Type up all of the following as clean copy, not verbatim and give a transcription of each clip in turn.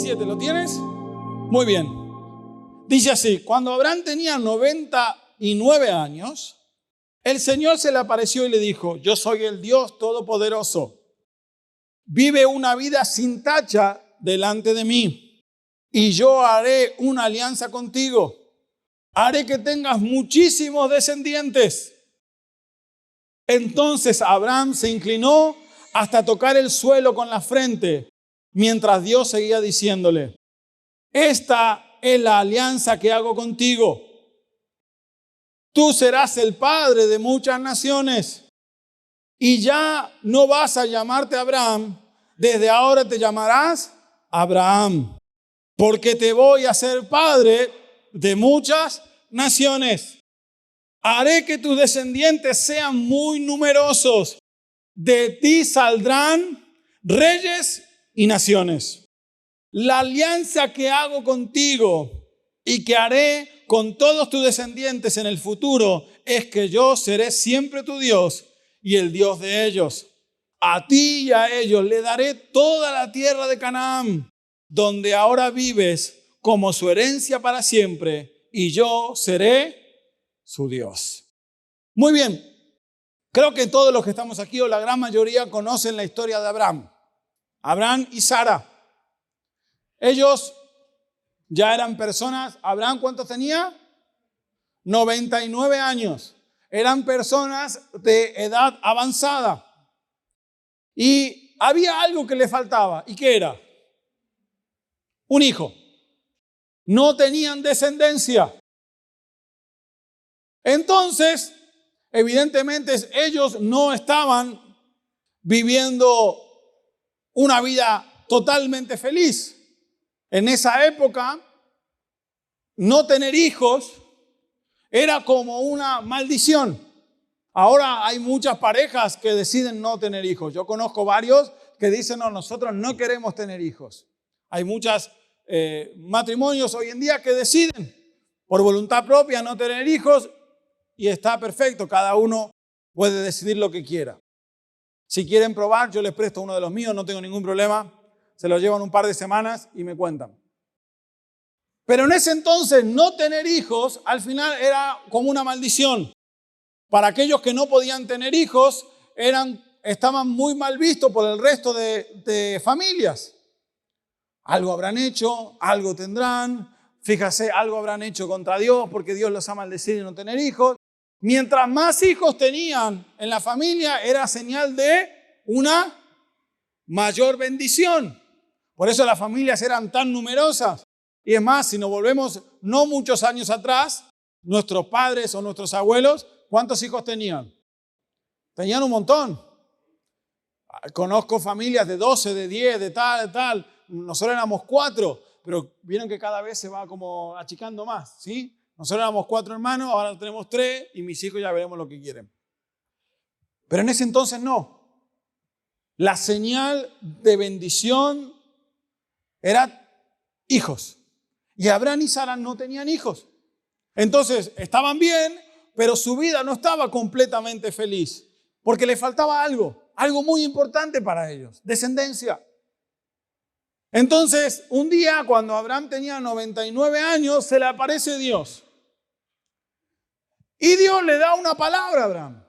17, ¿lo tienes? Muy bien. Dice así: cuando Abraham tenía 99 años, el Señor se le apareció y le dijo: yo soy el Dios Todopoderoso. Vive una vida sin tacha delante de mí, y yo haré una alianza contigo. Haré que tengas muchísimos descendientes. Entonces Abraham se inclinó hasta tocar el suelo con la frente, mientras Dios seguía diciéndole: esta es la alianza que hago contigo. Tú serás el padre de muchas naciones. Y ya no vas a llamarte Abraham, desde ahora te llamarás Abraham, porque te voy a ser padre de muchas naciones. Haré que tus descendientes sean muy numerosos. De ti saldrán reyes y naciones. La alianza que hago contigo y que haré con todos tus descendientes en el futuro es que yo seré siempre tu Dios y el Dios de ellos. A ti y a ellos le daré toda la tierra de Canaán, donde ahora vives, como su herencia para siempre, y yo seré su Dios. Muy bien, creo que todos los que estamos aquí, o la gran mayoría, conocen la historia de Abraham. Abraham y Sara. Ellos ya eran personas. Abraham, ¿cuántos tenía? 99 años. Eran personas de edad avanzada. Y había algo que le faltaba. ¿Y qué era? Un hijo. No tenían descendencia. Entonces, evidentemente, ellos no estaban viviendo una vida totalmente feliz. En esa época, no tener hijos era como una maldición. Ahora hay muchas parejas que deciden no tener hijos. Yo conozco varios que dicen: no, nosotros no queremos tener hijos. Hay muchos matrimonios hoy en día que deciden por voluntad propia no tener hijos, y está perfecto, cada uno puede decidir lo que quiera. Si quieren probar, yo les presto uno de los míos, no tengo ningún problema. Se lo llevan un par de semanas y me cuentan. Pero en ese entonces no tener hijos al final era como una maldición. Para aquellos que no podían tener hijos, estaban muy mal vistos por el resto de familias. Algo habrán hecho, algo tendrán. Fíjate, algo habrán hecho contra Dios porque Dios los ha maldecido y no tener hijos. Mientras más hijos tenían en la familia, era señal de una mayor bendición. Por eso las familias eran tan numerosas. Y es más, si nos volvemos no muchos años atrás, nuestros padres o nuestros abuelos, ¿cuántos hijos tenían? Tenían un montón. Conozco familias de 12, de 10, de tal. Nosotros éramos 4, pero vieron que cada vez se va como achicando más, ¿sí? Nosotros éramos 4 hermanos, ahora tenemos 3 y mis hijos ya veremos lo que quieren. Pero en ese entonces no. La señal de bendición era hijos. Y Abraham y Sara no tenían hijos. Entonces estaban bien, pero su vida no estaba completamente feliz. Porque le faltaba algo muy importante para ellos: descendencia. Entonces, un día cuando Abraham tenía 99 años, se le aparece Dios. Y Dios le da una palabra a Abraham.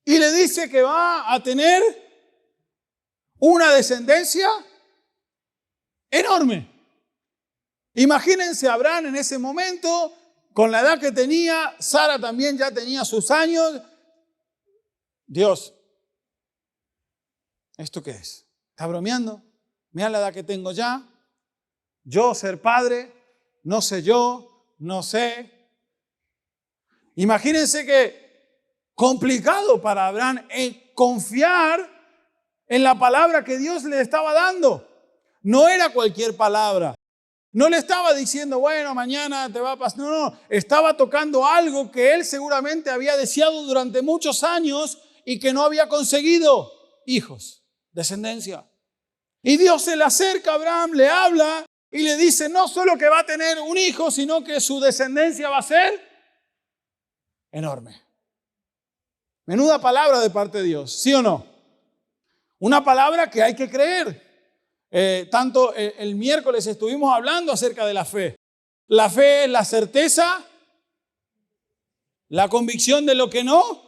Y le dice que va a tener una descendencia enorme. Imagínense a Abraham en ese momento, con la edad que tenía. Sara también ya tenía sus años. Dios, ¿esto qué es? ¿Está bromeando? Mira la edad que tengo ya. Yo ser padre, no sé yo, no sé. Imagínense que complicado para Abraham confiar en la palabra que Dios le estaba dando. No era cualquier palabra. No le estaba diciendo: bueno, mañana te va a pasar. No. Estaba tocando algo que él seguramente había deseado durante muchos años y que no había conseguido: hijos, descendencia. Y Dios se le acerca a Abraham, le habla y le dice no solo que va a tener un hijo, sino que su descendencia va a ser enorme. Menuda palabra de parte de Dios, ¿sí o no? Una palabra que hay que creer. Tanto el miércoles estuvimos hablando acerca de la fe. La fe es la certeza, la convicción de lo que no.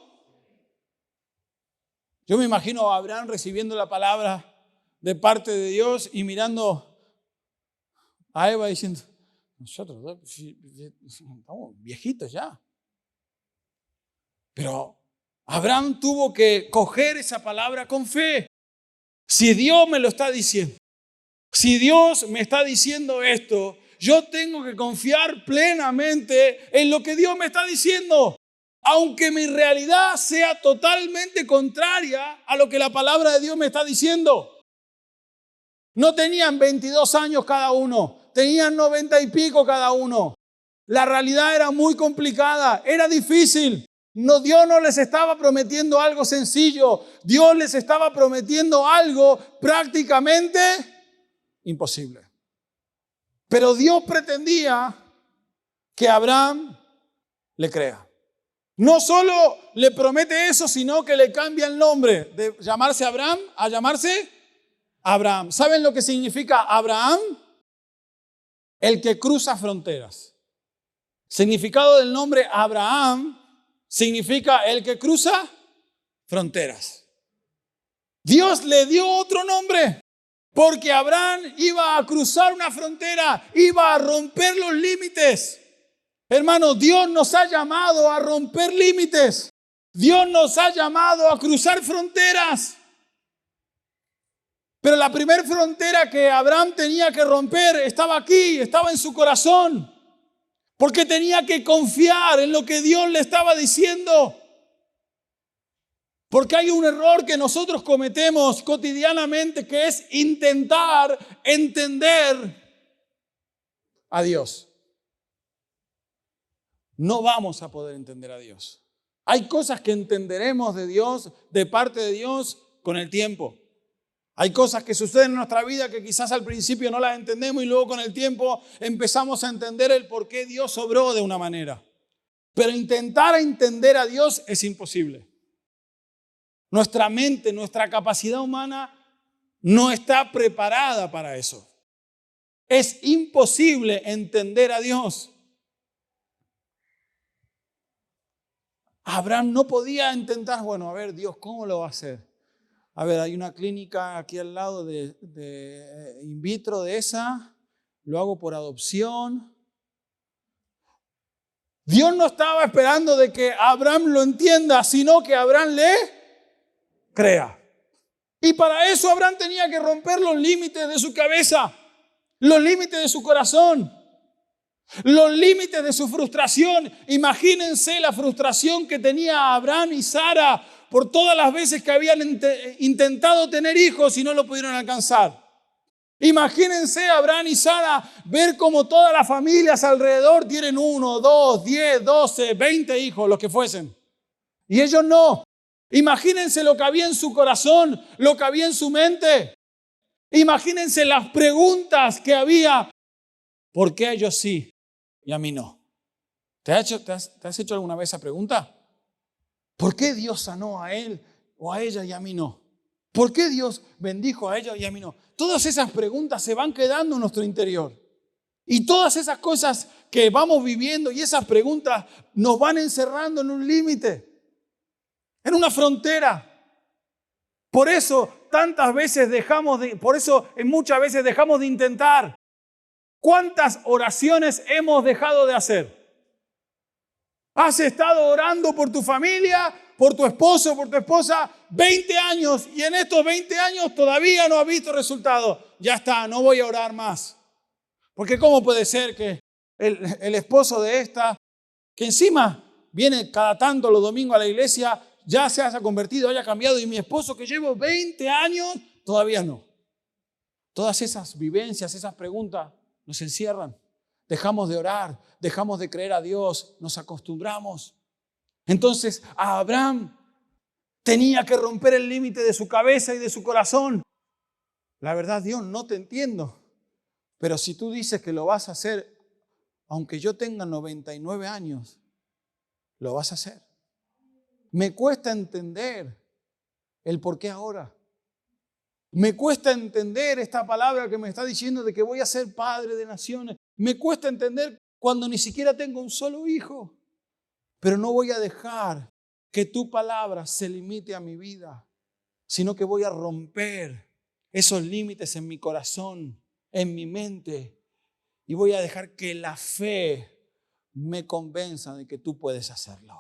Yo me imagino a Abraham recibiendo la palabra de parte de Dios y mirando a Eva diciendo, nosotros estamos viejitos ya. Pero Abraham tuvo que coger esa palabra con fe. Si Dios me lo está diciendo, si Dios me está diciendo esto, yo tengo que confiar plenamente en lo que Dios me está diciendo. Aunque mi realidad sea totalmente contraria a lo que la palabra de Dios me está diciendo. No tenían 22 años cada uno, tenían 90 y pico cada uno. La realidad era muy complicada, era difícil. No, Dios no les estaba prometiendo algo sencillo. Dios les estaba prometiendo algo prácticamente imposible. Pero Dios pretendía que Abraham le crea. No solo le promete eso, sino que le cambia el nombre de llamarse Abraham a llamarse Abraham. ¿Saben lo que significa Abraham? El que cruza fronteras. Significado del nombre Abraham significa el que cruza fronteras. Dios le dio otro nombre porque Abraham iba a cruzar una frontera, iba a romper los límites. Hermanos, Dios nos ha llamado a romper límites. Dios nos ha llamado a cruzar fronteras. Pero la primera frontera que Abraham tenía que romper estaba aquí, estaba en su corazón. Porque tenía que confiar en lo que Dios le estaba diciendo. Porque hay un error que nosotros cometemos cotidianamente, que es intentar entender a Dios. No vamos a poder entender a Dios. Hay cosas que entenderemos de Dios, de parte de Dios, con el tiempo. Hay cosas que suceden en nuestra vida que quizás al principio no las entendemos y luego con el tiempo empezamos a entender el por qué Dios obró de una manera. Pero intentar entender a Dios es imposible. Nuestra mente, nuestra capacidad humana no está preparada para eso. Es imposible entender a Dios. Abraham no podía intentar, bueno, a ver, Dios, ¿cómo lo va a hacer? A ver, hay una clínica aquí al lado de in vitro de esa, lo hago por adopción. Dios no estaba esperando de que Abraham lo entienda, sino que Abraham le crea. Y para eso Abraham tenía que romper los límites de su cabeza, los límites de su corazón, los límites de su frustración. Imagínense la frustración que tenía Abraham y Sara por todas las veces que habían intentado tener hijos y no lo pudieron alcanzar. Imagínense a Abraham y Sara ver cómo todas las familias alrededor tienen 1, 2, 10, 12, 20 hijos, los que fuesen. Y ellos no. Imagínense lo que había en su corazón, lo que había en su mente. Imagínense las preguntas que había. ¿Por qué a ellos sí y a mí no? ¿Te has hecho alguna vez esa pregunta? ¿Por qué Dios sanó a él o a ella y a mí no? ¿Por qué Dios bendijo a ella y a mí no? Todas esas preguntas se van quedando en nuestro interior. Y todas esas cosas que vamos viviendo y esas preguntas nos van encerrando en un límite, en una frontera. Por eso muchas veces dejamos de intentar. ¿Cuántas oraciones hemos dejado de hacer? Has estado orando por tu familia, por tu esposo, por tu esposa, 20 años y en estos 20 años todavía no has visto resultados. Ya está, no voy a orar más. Porque ¿cómo puede ser que el esposo de esta, que encima viene cada tanto los domingos a la iglesia, ya se haya convertido, haya cambiado, y mi esposo que llevo 20 años, todavía no? Todas esas vivencias, esas preguntas nos encierran. Dejamos de orar, dejamos de creer a Dios, nos acostumbramos. Entonces a Abraham tenía que romper el límite de su cabeza y de su corazón. La verdad, Dios, no te entiendo. Pero si tú dices que lo vas a hacer, aunque yo tenga 99 años, lo vas a hacer. Me cuesta entender el por qué ahora. Me cuesta entender esta palabra que me está diciendo de que voy a ser padre de naciones. Me cuesta entender cuando ni siquiera tengo un solo hijo. Pero no voy a dejar que tu palabra se limite a mi vida, sino que voy a romper esos límites en mi corazón, en mi mente, y voy a dejar que la fe me convenza de que tú puedes hacerlo,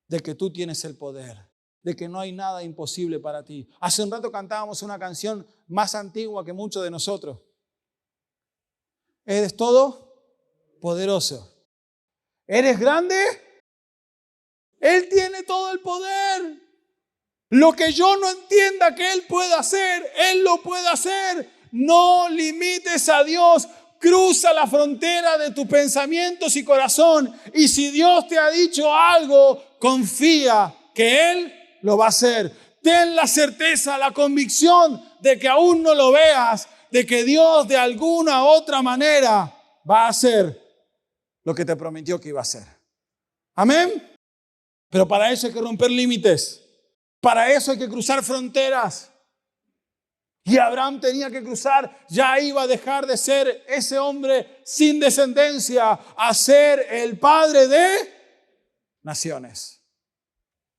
de que tú tienes el poder, de que no hay nada imposible para ti. Hace un rato cantábamos una canción más antigua que muchos de nosotros. Eres todo poderoso. ¿Eres grande? Él tiene todo el poder. Lo que yo no entienda que Él pueda hacer, Él lo puede hacer. No limites a Dios. Cruza la frontera de tus pensamientos y corazón. Y si Dios te ha dicho algo, confía que Él lo va a hacer. Ten la certeza, la convicción de que aún no lo veas, de que Dios de alguna u otra manera va a hacer lo que te prometió que iba a hacer. Amén. Pero para eso hay que romper límites. Para eso hay que cruzar fronteras. Y Abraham tenía que cruzar, ya iba a dejar de ser ese hombre sin descendencia a ser el padre de naciones.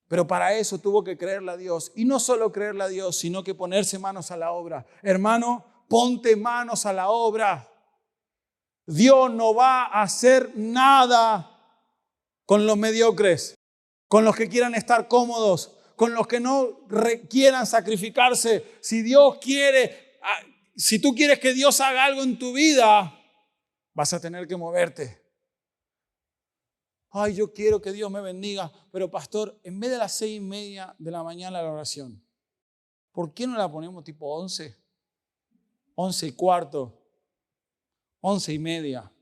Pero para eso tuvo que creerle a Dios. Y no solo creerle a Dios, sino que ponerse manos a la obra. Hermano, ponte manos a la obra. Dios no va a hacer nada con los mediocres, con los que quieran estar cómodos, con los que no quieran sacrificarse. Si Dios quiere, si tú quieres que Dios haga algo en tu vida, vas a tener que moverte. Ay, yo quiero que Dios me bendiga, pero pastor, en vez de las 6:30 de la mañana la oración, ¿por qué no la ponemos tipo 11? 11:15, 11:30.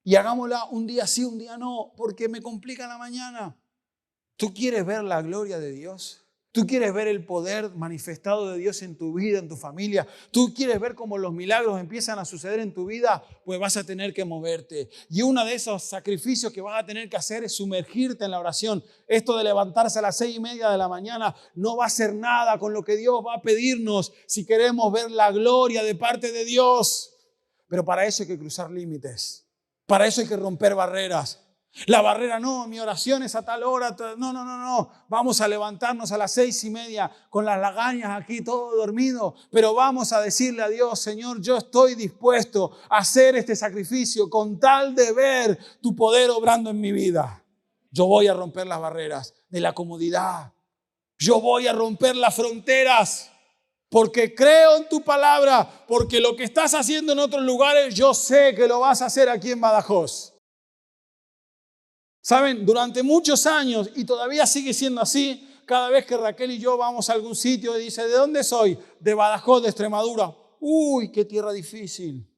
Y hagámosla un día sí, un día no, porque me complica la mañana. ¿Tú quieres ver la gloria de Dios? ¿Tú quieres ver el poder manifestado de Dios en tu vida, en tu familia? ¿Tú quieres ver cómo los milagros empiezan a suceder en tu vida? Pues vas a tener que moverte. Y uno de esos sacrificios que vas a tener que hacer es sumergirte en la oración. Esto de levantarse a las 6:30 de la mañana no va a hacer nada con lo que Dios va a pedirnos si queremos ver la gloria de parte de Dios. Pero para eso hay que cruzar límites. Para eso hay que romper barreras. La barrera, no, mi oración es a tal hora. No. Vamos a levantarnos a las 6:30 con las lagañas aquí, todo dormido. Pero vamos a decirle a Dios, Señor, yo estoy dispuesto a hacer este sacrificio con tal de ver tu poder obrando en mi vida. Yo voy a romper las barreras de la comodidad. Yo voy a romper las fronteras. Porque creo en tu palabra, porque lo que estás haciendo en otros lugares, yo sé que lo vas a hacer aquí en Badajoz. Saben, durante muchos años, y todavía sigue siendo así, cada vez que Raquel y yo vamos a algún sitio y dice, ¿de dónde soy? De Badajoz, de Extremadura. Uy, qué tierra difícil.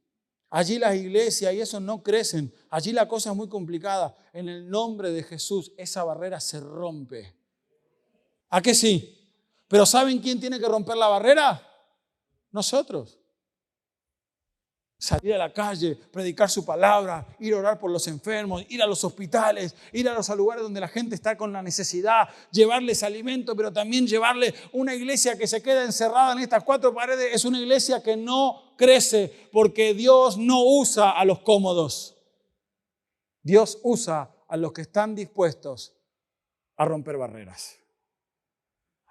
Allí las iglesias y eso no crecen. Allí la cosa es muy complicada. En el nombre de Jesús, esa barrera se rompe. ¿A qué sí? Pero ¿saben quién tiene que romper la barrera? Nosotros. Salir a la calle, predicar su palabra, ir a orar por los enfermos, ir a los hospitales, ir a los lugares donde la gente está con la necesidad, llevarles alimento, pero también llevarle una iglesia que se queda encerrada en estas 4 paredes. Es una iglesia que no crece porque Dios no usa a los cómodos. Dios usa a los que están dispuestos a romper barreras.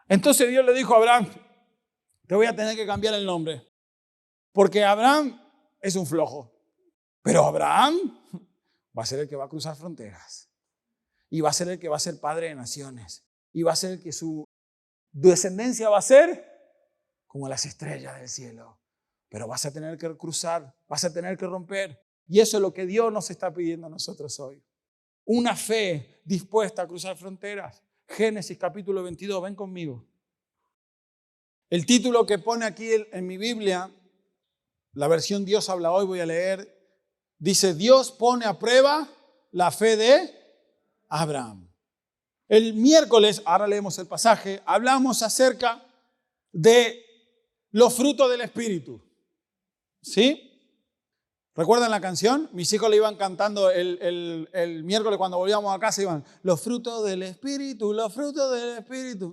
Entonces Dios le dijo a Abraham, te voy a tener que cambiar el nombre, porque Abraham es un flojo, pero Abraham va a ser el que va a cruzar fronteras y va a ser el que va a ser padre de naciones y va a ser el que su descendencia va a ser como las estrellas del cielo. Pero vas a tener que cruzar, vas a tener que romper, y eso es lo que Dios nos está pidiendo a nosotros hoy. Una fe dispuesta a cruzar fronteras. Génesis capítulo 22, ven conmigo. El título que pone aquí en mi Biblia, la versión Dios habla hoy, voy a leer, dice, Dios pone a prueba la fe de Abraham. El miércoles, ahora leemos el pasaje, hablamos acerca de los frutos del Espíritu. ¿Sí? ¿Recuerdan la canción? Mis hijos le iban cantando el miércoles cuando volvíamos a casa, iban, los frutos del Espíritu,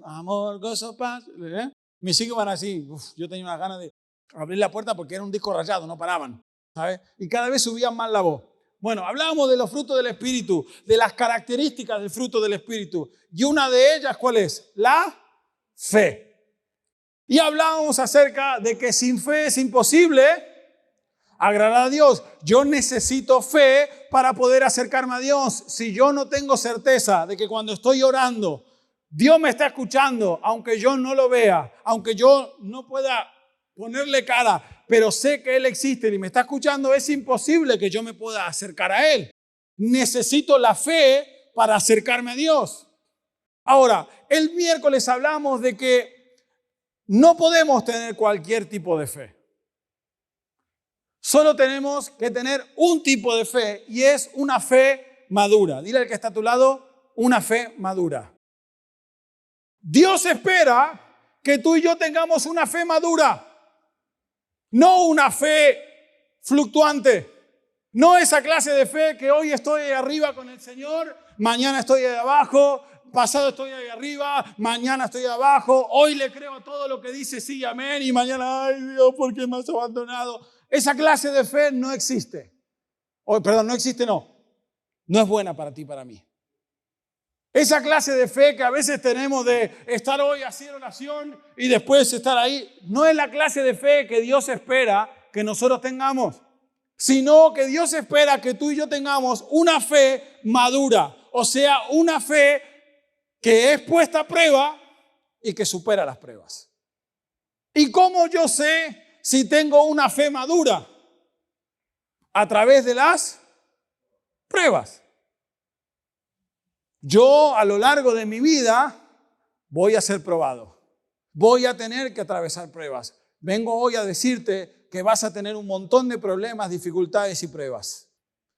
amor, gozo, paz. ¿Eh? Mis hijos van así. Yo tenía unas ganas de abrir la puerta porque era un disco rayado, no paraban, ¿sabes? Y cada vez subían más la voz. Bueno, hablábamos de los frutos del Espíritu, de las características del fruto del Espíritu. Y una de ellas, ¿cuál es? La fe. Y hablábamos acerca de que sin fe es imposible agradar a Dios. Yo necesito fe para poder acercarme a Dios. Si yo no tengo certeza de que cuando estoy orando, Dios me está escuchando, aunque yo no lo vea, aunque yo no pueda ponerle cara, pero sé que Él existe y me está escuchando, es imposible que yo me pueda acercar a Él. Necesito la fe para acercarme a Dios. Ahora, el miércoles hablamos de que no podemos tener cualquier tipo de fe. Solo tenemos que tener un tipo de fe y es una fe madura. Dile al que está a tu lado, una fe madura. Dios espera que tú y yo tengamos una fe madura. No una fe fluctuante. No esa clase de fe que hoy estoy ahí arriba con el Señor, mañana estoy ahí abajo, pasado estoy ahí arriba, mañana estoy abajo, hoy le creo a todo lo que dice sí, amén, y mañana, ay Dios, ¿por qué me has abandonado? Esa clase de fe no existe. No existe, no. No es buena para ti y para mí. Esa clase de fe que a veces tenemos de estar hoy así en oración y después estar ahí, no es la clase de fe que Dios espera que nosotros tengamos, sino que Dios espera que tú y yo tengamos una fe madura, o sea, una fe que es puesta a prueba y que supera las pruebas. ¿Y cómo yo sé si tengo una fe madura? A través de las pruebas. Yo a lo largo de mi vida voy a ser probado. Voy a tener que atravesar pruebas. Vengo hoy a decirte que vas a tener un montón de problemas, dificultades y pruebas.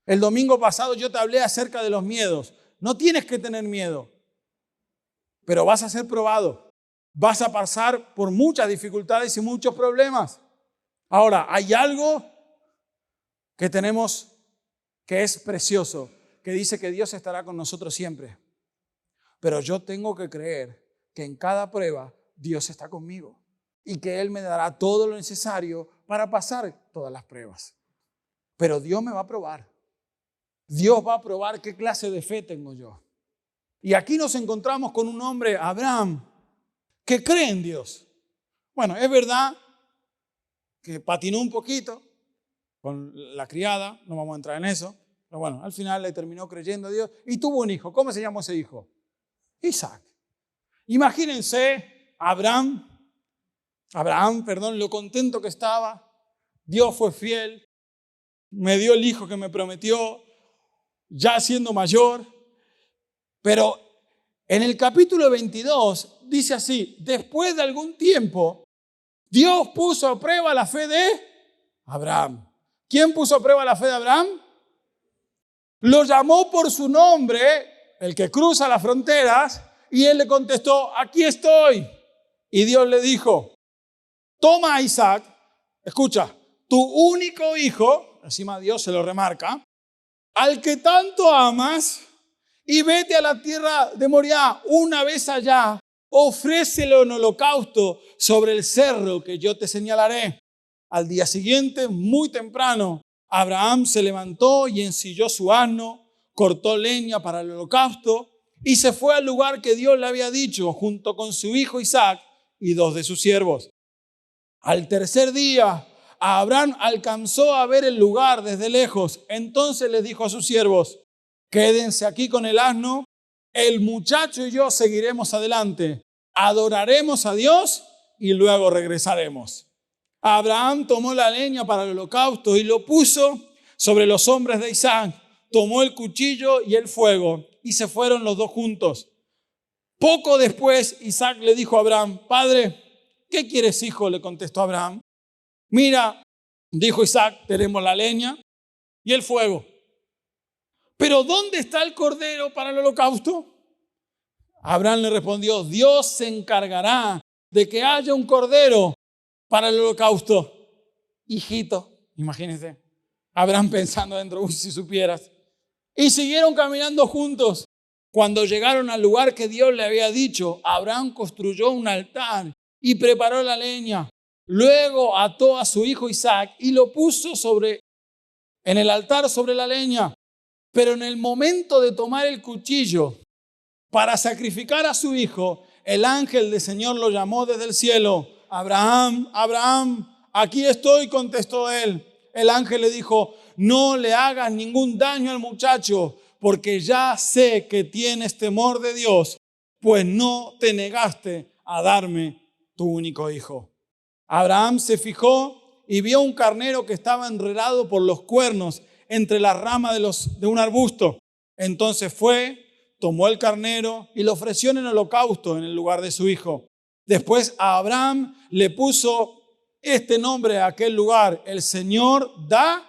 El domingo pasado yo te hablé acerca de los miedos. No tienes que tener miedo, pero vas a ser probado. Vas a pasar por muchas dificultades y muchos problemas. Ahora, hay algo que tenemos que es precioso, que dice que Dios estará con nosotros siempre. Pero yo tengo que creer que en cada prueba Dios está conmigo y que Él me dará todo lo necesario para pasar todas las pruebas. Pero Dios me va a probar. Dios va a probar qué clase de fe tengo yo. Y aquí nos encontramos con un hombre, Abraham, que cree en Dios. Bueno, es verdad que patinó un poquito con la criada, no vamos a entrar en eso. Pero bueno, al final le terminó creyendo a Dios y tuvo un hijo. ¿Cómo se llamó ese hijo? Isaac. Imagínense Abraham, lo contento que estaba. Dios fue fiel, me dio el hijo que me prometió, ya siendo mayor. Pero en el capítulo 22 dice así: después de algún tiempo, Dios puso a prueba la fe de Abraham. ¿Quién puso a prueba la fe de Abraham? Lo llamó por su nombre, el que cruza las fronteras, y él le contestó: aquí estoy. Y Dios le dijo: toma a Isaac, escucha, tu único hijo, encima Dios se lo remarca, al que tanto amas, y vete a la tierra de Moriah. Una vez allá, ofrécelo en holocausto sobre el cerro que yo te señalaré. Al día siguiente, muy temprano, Abraham se levantó y ensilló su asno, cortó leña para el holocausto y se fue al lugar que Dios le había dicho, junto con su hijo Isaac y 2 de sus siervos. Al tercer día, Abraham alcanzó a ver el lugar desde lejos. Entonces les dijo a sus siervos: quédense aquí con el asno, el muchacho y yo seguiremos adelante, adoraremos a Dios y luego regresaremos. Abraham tomó la leña para el holocausto y lo puso sobre los hombres de Isaac. Tomó el cuchillo y el fuego y se fueron los dos juntos. Poco después Isaac le dijo a Abraham: Padre, ¿qué quieres, hijo?, le contestó Abraham. Mira, dijo Isaac, tenemos la leña y el fuego, pero ¿dónde está el cordero para el holocausto? Abraham le respondió: Dios se encargará de que haya un cordero para el holocausto. Hijito, imagínense, Abraham pensando dentro: uy, si supieras. Y siguieron caminando juntos. Cuando llegaron al lugar que Dios le había dicho, Abraham construyó un altar y preparó la leña. Luego ató a su hijo Isaac y lo puso en el altar sobre la leña. Pero en el momento de tomar el cuchillo para sacrificar a su hijo, el ángel del Señor lo llamó desde el cielo. Abraham, Abraham, aquí estoy, contestó él. El ángel le dijo, no le hagas ningún daño al muchacho, porque ya sé que tienes temor de Dios, pues no te negaste a darme tu único hijo. Abraham se fijó y vio un carnero que estaba enredado por los cuernos entre las ramas de un arbusto. Entonces fue, tomó el carnero y lo ofreció en el holocausto en el lugar de su hijo. Después a Abraham le puso este nombre a aquel lugar: el Señor da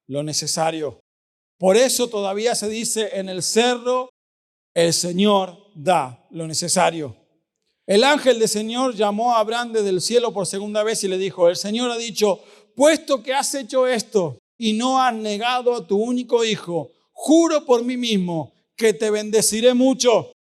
lo necesario. Por eso todavía se dice en el cerro, el Señor da lo necesario. El ángel del Señor llamó a Abraham desde el cielo por segunda vez y le dijo, el Señor ha dicho, puesto que has hecho esto y no has negado a tu único hijo, juro por mí mismo que te bendeciré mucho.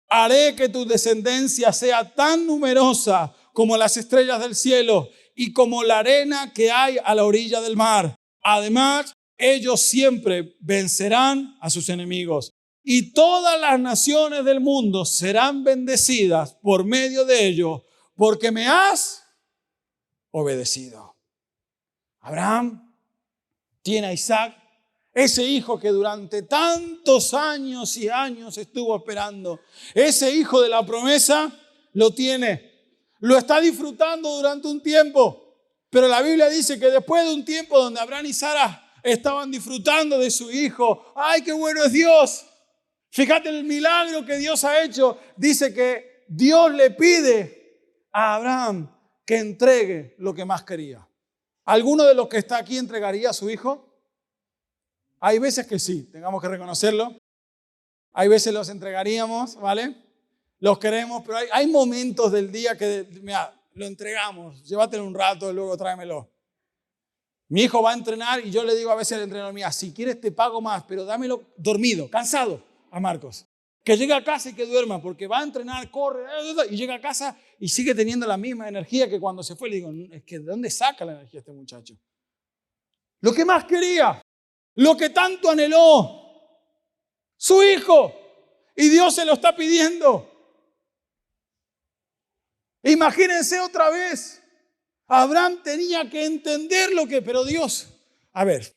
Haré que tu descendencia sea tan numerosa como las estrellas del cielo y como la arena que hay a la orilla del mar. Además, ellos siempre vencerán a sus enemigos. Y todas las naciones del mundo serán bendecidas por medio de ellos, porque me has obedecido. Abraham tiene a Isaac, ese hijo que durante tantos años y años estuvo esperando. Ese hijo de la promesa lo tiene. Lo está disfrutando durante un tiempo. Pero la Biblia dice que después de un tiempo donde Abraham y Sara estaban disfrutando de su hijo. ¡Ay, qué bueno es Dios! Fíjate el milagro que Dios ha hecho. Dice que Dios le pide a Abraham que entregue lo que más quería. ¿Alguno de los que está aquí entregaría a su hijo? Hay veces que sí, tengamos que reconocerlo. Hay veces los entregaríamos, ¿vale? Los queremos, pero hay momentos del día que, mira, lo entregamos. Llévatelo un rato y luego tráemelo. Mi hijo va a entrenar y yo le digo a veces al entrenador, mira, si quieres te pago más, pero dámelo dormido, cansado. A Marcos, que llegue a casa y que duerma, porque va a entrenar, corre, y llega a casa y sigue teniendo la misma energía que cuando se fue. Le digo, es que ¿de dónde saca la energía este muchacho? Lo que más quería, lo que tanto anheló, su hijo, y Dios se lo está pidiendo. Imagínense otra vez, Abraham tenía que entender pero Dios, a ver,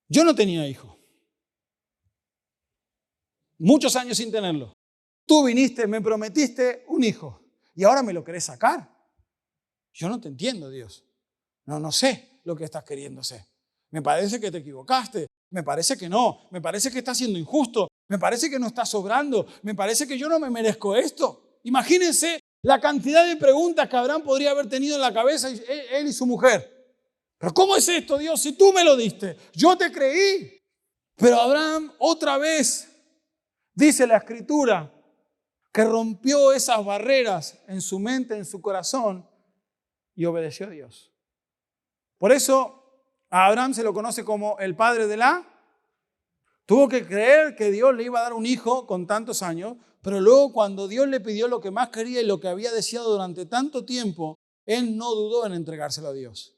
yo no tenía hijo. Muchos años sin tenerlo. Tú viniste, me prometiste un hijo y ahora me lo querés sacar. Yo no te entiendo, Dios. No sé lo que estás queriendo hacer. Me parece que te equivocaste. Me parece que no. Me parece que estás siendo injusto. Me parece que no estás sobrando. Me parece que yo no me merezco esto. Imagínense la cantidad de preguntas que Abraham podría haber tenido en la cabeza él y su mujer. ¿Pero cómo es esto, Dios? Si tú me lo diste, yo te creí. Pero Abraham otra vez dice la Escritura que rompió esas barreras en su mente, en su corazón y obedeció a Dios. Por eso a Abraham se lo conoce como el padre de la. Tuvo que creer que Dios le iba a dar un hijo con tantos años, pero luego cuando Dios le pidió lo que más quería y lo que había deseado durante tanto tiempo, él no dudó en entregárselo a Dios.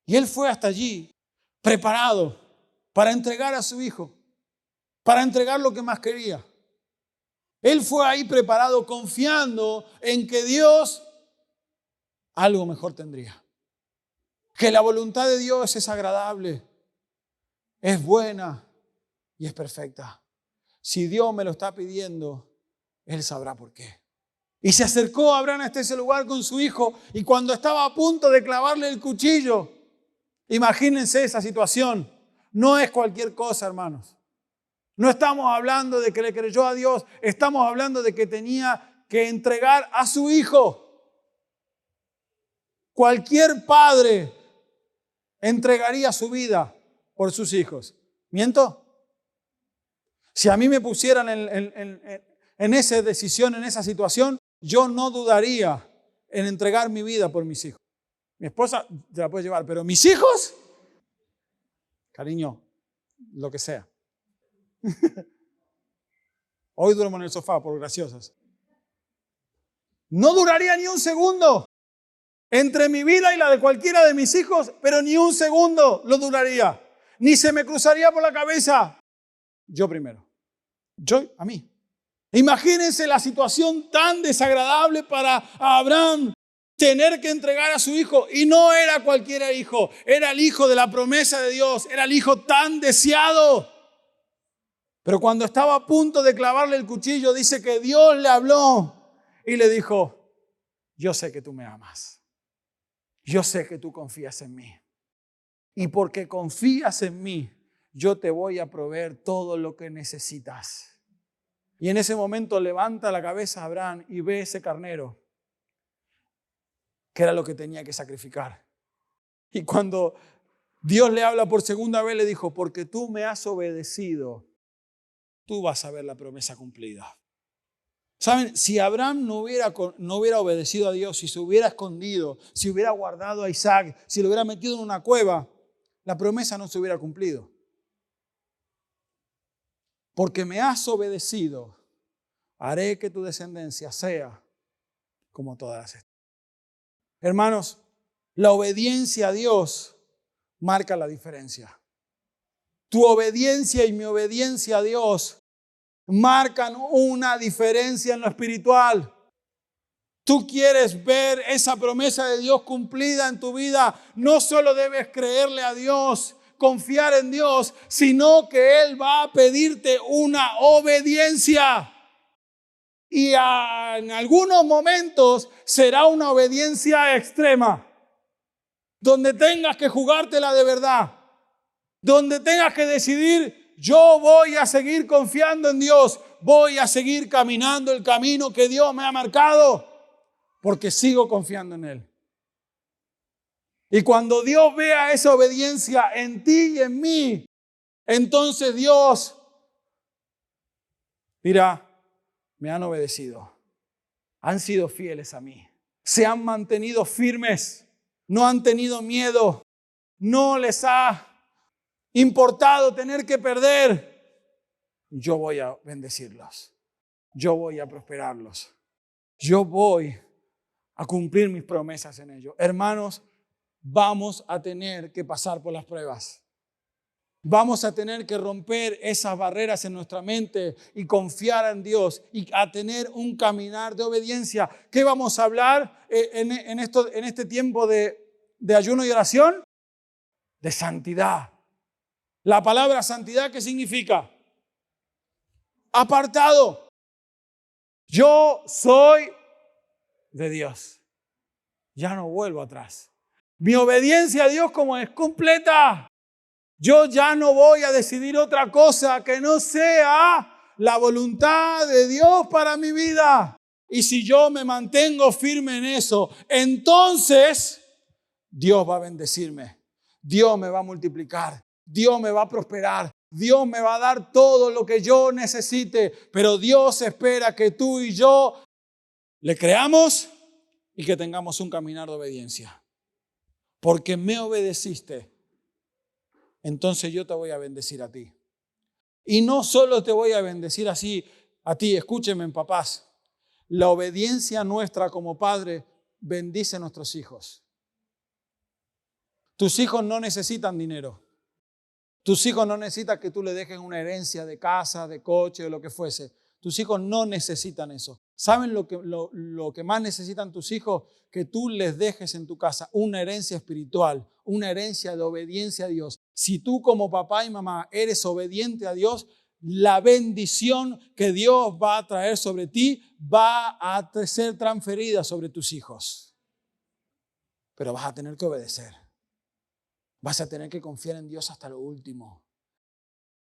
Y él fue hasta allí preparado para entregar a su hijo, para entregar lo que más quería. Él fue ahí preparado confiando en que Dios algo mejor tendría. Que la voluntad de Dios es agradable, es buena y es perfecta. Si Dios me lo está pidiendo, Él sabrá por qué. Y se acercó Abraham hasta ese lugar con su hijo y cuando estaba a punto de clavarle el cuchillo, imagínense esa situación. No es cualquier cosa, hermanos. No estamos hablando de que le creyó a Dios, estamos hablando de que tenía que entregar a su hijo. Cualquier padre entregaría su vida por sus hijos. ¿Miento? Si a mí me pusieran en esa decisión, en esa situación, yo no dudaría en entregar mi vida por mis hijos. Mi esposa te la puede llevar, pero mis hijos, cariño, lo que sea. Hoy duermo en el sofá por graciosas. No duraría ni un segundo entre mi vida y la de cualquiera de mis hijos, pero ni un segundo lo duraría. Ni se me cruzaría por la cabeza. Yo primero. A mí. Imagínense la situación tan desagradable para Abraham tener que entregar a su hijo. Y no era cualquier hijo, era el hijo de la promesa de Dios, era el hijo tan deseado. Pero cuando estaba a punto de clavarle el cuchillo, dice que Dios le habló y le dijo, yo sé que tú me amas. Yo sé que tú confías en mí. Y porque confías en mí, yo te voy a proveer todo lo que necesitas. Y en ese momento levanta la cabeza Abraham y ve ese carnero, que era lo que tenía que sacrificar. Y cuando Dios le habla por segunda vez, le dijo, porque tú me has obedecido, tú vas a ver la promesa cumplida. ¿Saben? Si Abraham no hubiera obedecido a Dios, si se hubiera escondido, si hubiera guardado a Isaac, si lo hubiera metido en una cueva, la promesa no se hubiera cumplido. Porque me has obedecido, haré que tu descendencia sea como todas las estrellas. Hermanos, la obediencia a Dios marca la diferencia. Tu obediencia y mi obediencia a Dios marcan una diferencia en lo espiritual. Tú quieres ver esa promesa de Dios cumplida en tu vida. No solo debes creerle a Dios, confiar en Dios, sino que Él va a pedirte una obediencia. Y en algunos momentos será una obediencia extrema, donde tengas que jugártela de verdad, donde tengas que decidir, yo voy a seguir confiando en Dios, voy a seguir caminando el camino que Dios me ha marcado, porque sigo confiando en Él. Y cuando Dios vea esa obediencia en ti y en mí, entonces Dios dirá, me han obedecido, han sido fieles a mí, se han mantenido firmes, no han tenido miedo, no les ha importado tener que perder. Yo voy a bendecirlos, yo voy a prosperarlos, yo voy a cumplir mis promesas en ellos. Hermanos, vamos a tener que pasar por las pruebas. Vamos a tener que romper esas barreras en nuestra mente y confiar en Dios y a tener un caminar de obediencia. ¿Qué vamos a hablar en este tiempo de ayuno y oración? De santidad. La palabra santidad, ¿qué significa? Apartado. Yo soy de Dios. Ya no vuelvo atrás. Mi obediencia a Dios como es completa. Yo ya no voy a decidir otra cosa que no sea la voluntad de Dios para mi vida. Y si yo me mantengo firme en eso, entonces Dios va a bendecirme. Dios me va a multiplicar. Dios me va a prosperar. Dios me va a dar todo lo que yo necesite. Pero Dios espera que tú y yo le creamos y que tengamos un caminar de obediencia. Porque me obedeciste, entonces yo te voy a bendecir a ti. Y no solo te voy a bendecir así a ti, escúchenme, papás. La obediencia nuestra como padre bendice a nuestros hijos. Tus hijos no necesitan dinero. Tus hijos no necesitan que tú le dejes una herencia de casa, de coche o lo que fuese. Tus hijos no necesitan eso. ¿Saben lo que más necesitan tus hijos? Que tú les dejes en tu casa una herencia espiritual, una herencia de obediencia a Dios. Si tú como papá y mamá eres obediente a Dios, la bendición que Dios va a traer sobre ti va a ser transferida sobre tus hijos. Pero vas a tener que obedecer. Vas a tener que confiar en Dios hasta lo último.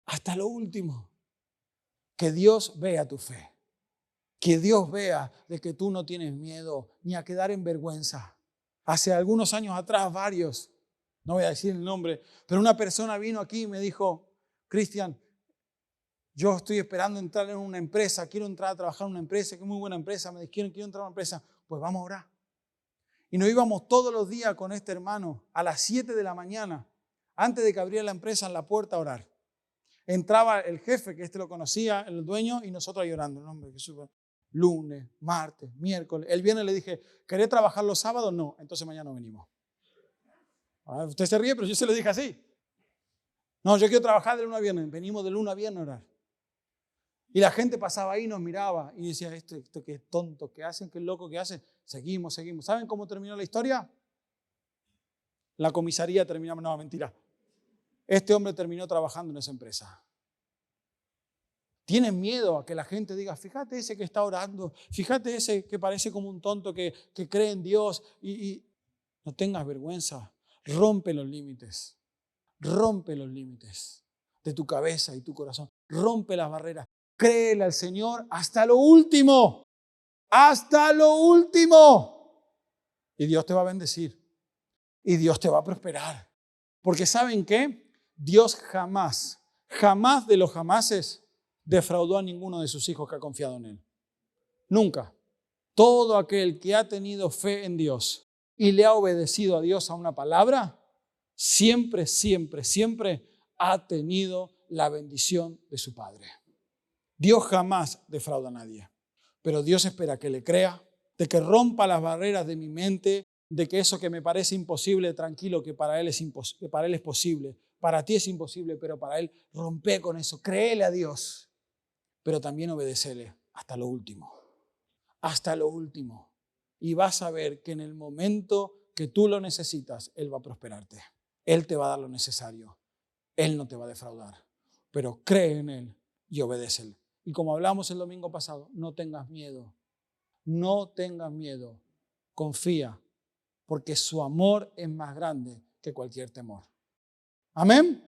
Hasta lo último. Que Dios vea tu fe. Que Dios vea de que tú no tienes miedo ni a quedar en vergüenza. Hace algunos años atrás, varios, no voy a decir el nombre, pero una persona vino aquí y me dijo, Cristian, yo estoy esperando entrar en una empresa, quiero entrar a trabajar en una empresa, que es muy buena empresa, me dijo, quiero entrar a una empresa, pues vamos a orar. Y nos íbamos todos los días con este hermano a las 7 de la mañana, antes de que abriera la empresa, en la puerta a orar. Entraba el jefe, que lo conocía, el dueño, y nosotros llorando. No, hombre, lunes, martes, miércoles. El viernes le dije, ¿querés trabajar los sábados? No, entonces mañana no venimos. Usted se ríe, pero yo se lo dije así. No, yo quiero trabajar de lunes a viernes. Venimos de lunes a viernes a orar. Y la gente pasaba ahí y nos miraba y decía, esto qué tonto que hacen, qué loco que hacen. Seguimos. ¿Saben cómo terminó la historia? La comisaría terminó, no, mentira. Este hombre terminó trabajando en esa empresa. Tienen miedo a que la gente diga, fíjate ese que está orando, fíjate ese que parece como un tonto que cree en Dios. Y no tengas vergüenza, rompe los límites de tu cabeza y tu corazón. Rompe las barreras. Créele al Señor hasta lo último. Hasta lo último. Y Dios te va a bendecir. Y Dios te va a prosperar. Porque ¿saben qué? Dios jamás de los jamases defraudó a ninguno de sus hijos que ha confiado en Él. Nunca. Todo aquel que ha tenido fe en Dios y le ha obedecido a Dios a una palabra, siempre ha tenido la bendición de su Padre. Dios jamás defrauda a nadie, pero Dios espera que le crea, de que rompa las barreras de mi mente, de que eso que me parece imposible, tranquilo, que para Él es posible. Para ti es imposible, pero para Él rompe con eso. Créele a Dios, pero también obedécele hasta lo último. Hasta lo último. Y vas a ver que en el momento que tú lo necesitas, Él va a prosperarte. Él te va a dar lo necesario. Él no te va a defraudar. Pero cree en Él y obedécele. Y como hablamos el domingo pasado, no tengas miedo. No tengas miedo. Confía, porque su amor es más grande que cualquier temor. Amén.